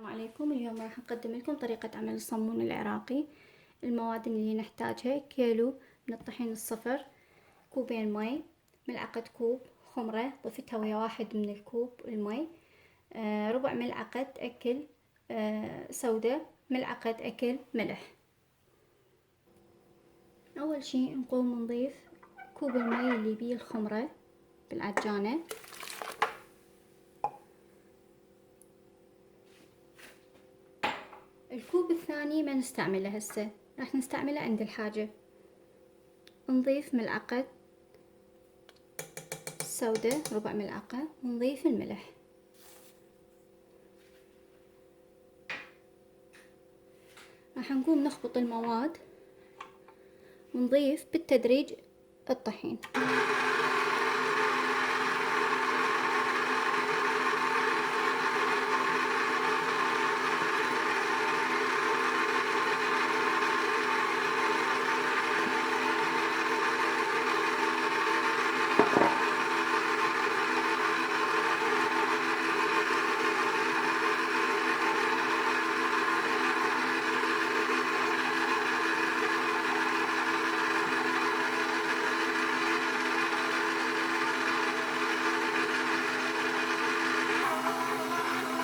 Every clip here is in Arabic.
السلام عليكم. اليوم راح نقدم لكم طريقة عمل الصمون العراقي. المواد اللي نحتاجها: كيلو من الطحين الصفر، كوبين مي، ملعقة كوب خمرة ضفتها ويا واحد من الكوب المي، ربع ملعقة أكل سودة، ملعقة أكل ملح. أول شي نقوم نضيف كوب المي اللي بيه الخمرة بالعجانة، الكوب الثاني ما نستعمله هسه، راح نستعمله عند الحاجة. نضيف ملعقة سودة ربع ملعقة، ونضيف الملح. راح نقوم نخلط المواد ونضيف بالتدريج الطحين.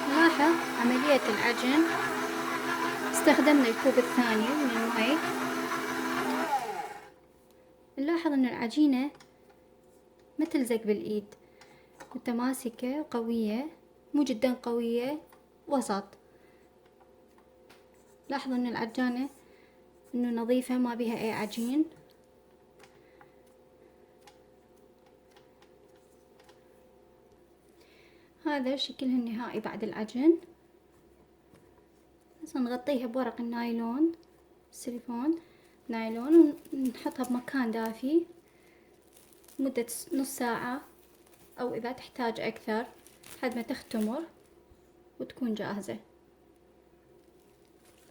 نلاحظ عملية العجن، استخدمنا الكوب الثاني من المي. نلاحظ ان العجينة ما تلزق بالايد، متماسكة قوية، مو جدا قوية، وسط. لاحظوا ان العجانة انه نظيفة، ما بيها اي عجين. هذا شكلها النهائي بعد العجن. هسه نغطيها بورق النايلون، سيليكون نايلون، ونحطها بمكان دافي مدة نص ساعة، أو إذا تحتاج أكثر لحد ما تختمر وتكون جاهزة.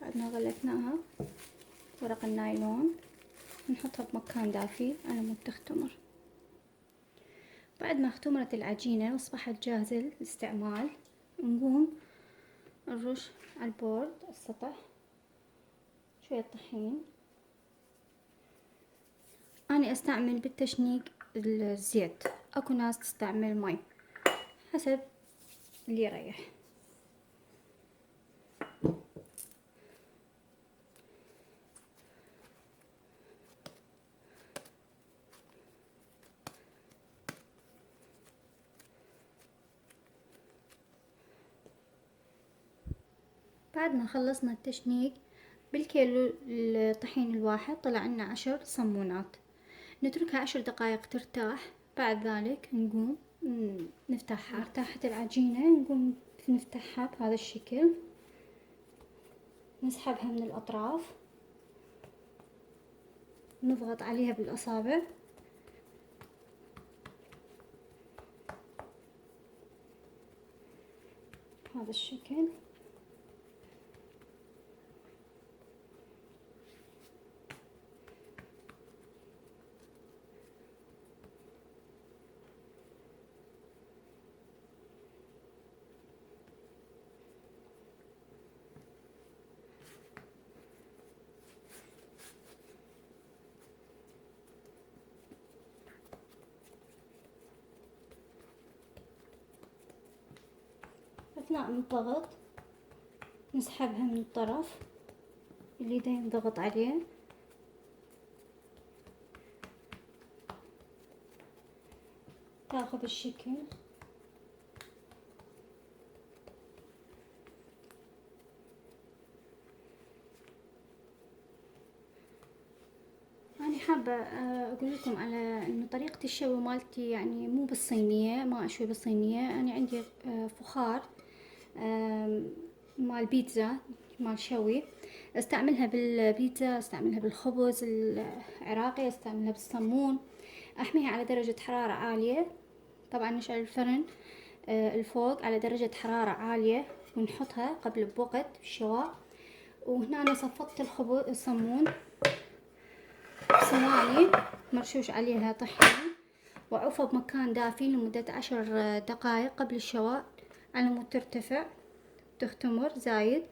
بعد ما غلفناها ورق النايلون نحطها بمكان دافي على مود تختمر. بعد ما اختمرت العجينة واصبحت جاهزة للاستعمال، نقوم نرش على البورد السطح شوية طحين. أنا أستعمل بالتشنيق الزيت، أكو ناس تستعمل مي، حسب اللي يريح. بعد ما خلصنا التشنيق، بالكيلو الطحين الواحد طلع لنا 10 صمونات. نتركها 10 دقائق ترتاح. بعد ذلك نقوم نفتحها. ارتاحت العجينة نقوم نفتحها بهذا الشكل، نسحبها من الأطراف، نضغط عليها بالأصابع بهذا الشكل. أثناء الضغط نسحبها من الطرف اللي دا نضغط عليه، تاخذ الشكل. أنا حابة أقول لكم على إنه طريقة الشوي مالتي يعني مو بالصينية، ما أشوي بالصينية. أنا عندي فخار مال بيتزا، مال شوي، استعملها بالبيتزا، استعملها بالخبز العراقي، استعملها بالصمون. احميها على درجة حرارة عالية. طبعا نشعل الفرن الفوق على درجة حرارة عالية، ونحطها قبل بوقت الشواء. وهنا أنا صفطت الصمون صواني مرشوش عليها طحين، وعفى بمكان دافي لمدة 10 دقائق قبل الشواء على مود ترتفع. تختمر زايد.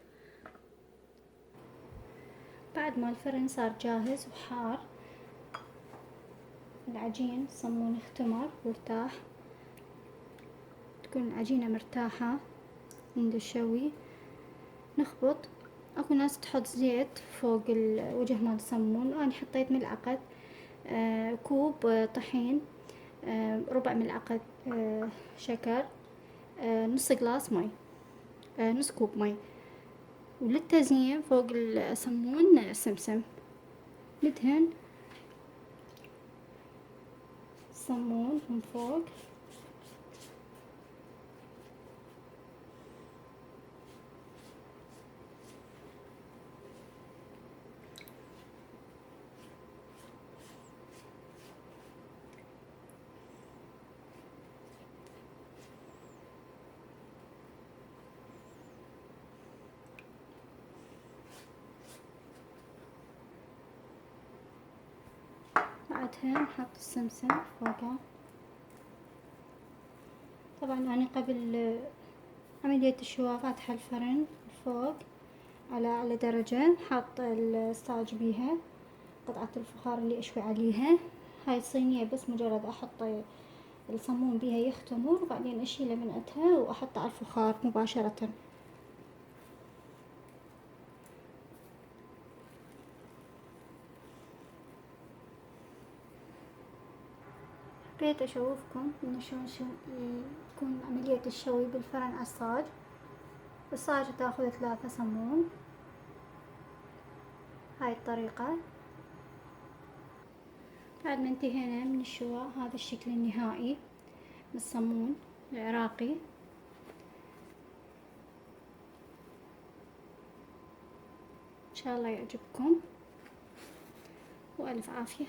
بعد ما الفرن صار جاهز وحار، العجين الصمون اختمر وارتاح، تكون العجينة مرتاحة عند الشوي. نخبط. اكو ناس تحط زيت فوق الوجه مال الصمون، وانا حطيت ملعقة كوب طحين، ربع ملعقة شكر، نص جلاس مي، نص كوب مي. وللتزيين فوق الصمون سمسم، ندهن الصمون من فوق. بعدها نحط السمسم فوقها. طبعا أنا قبل عملية الشواء فاتحة الفرن فوق على أعلى درجة، حاط الصاج بيها، قطعة الفخار اللي أشوي عليها. هاي الصينية بس مجرد أحط الصمون بيها يختمر، وبعدين أشيله من عندها وأحطه على الفخار مباشرة. حبيت أشوفكم إن شلون تكون عملية الشوي بالفرن على الصاج. الصاج تاخذ 3 صمون، هاي الطريقة. بعد ما انتهينا من الشواء، هذا الشكل النهائي من الصمون العراقي. إن شاء الله يعجبكم، وألف عافية.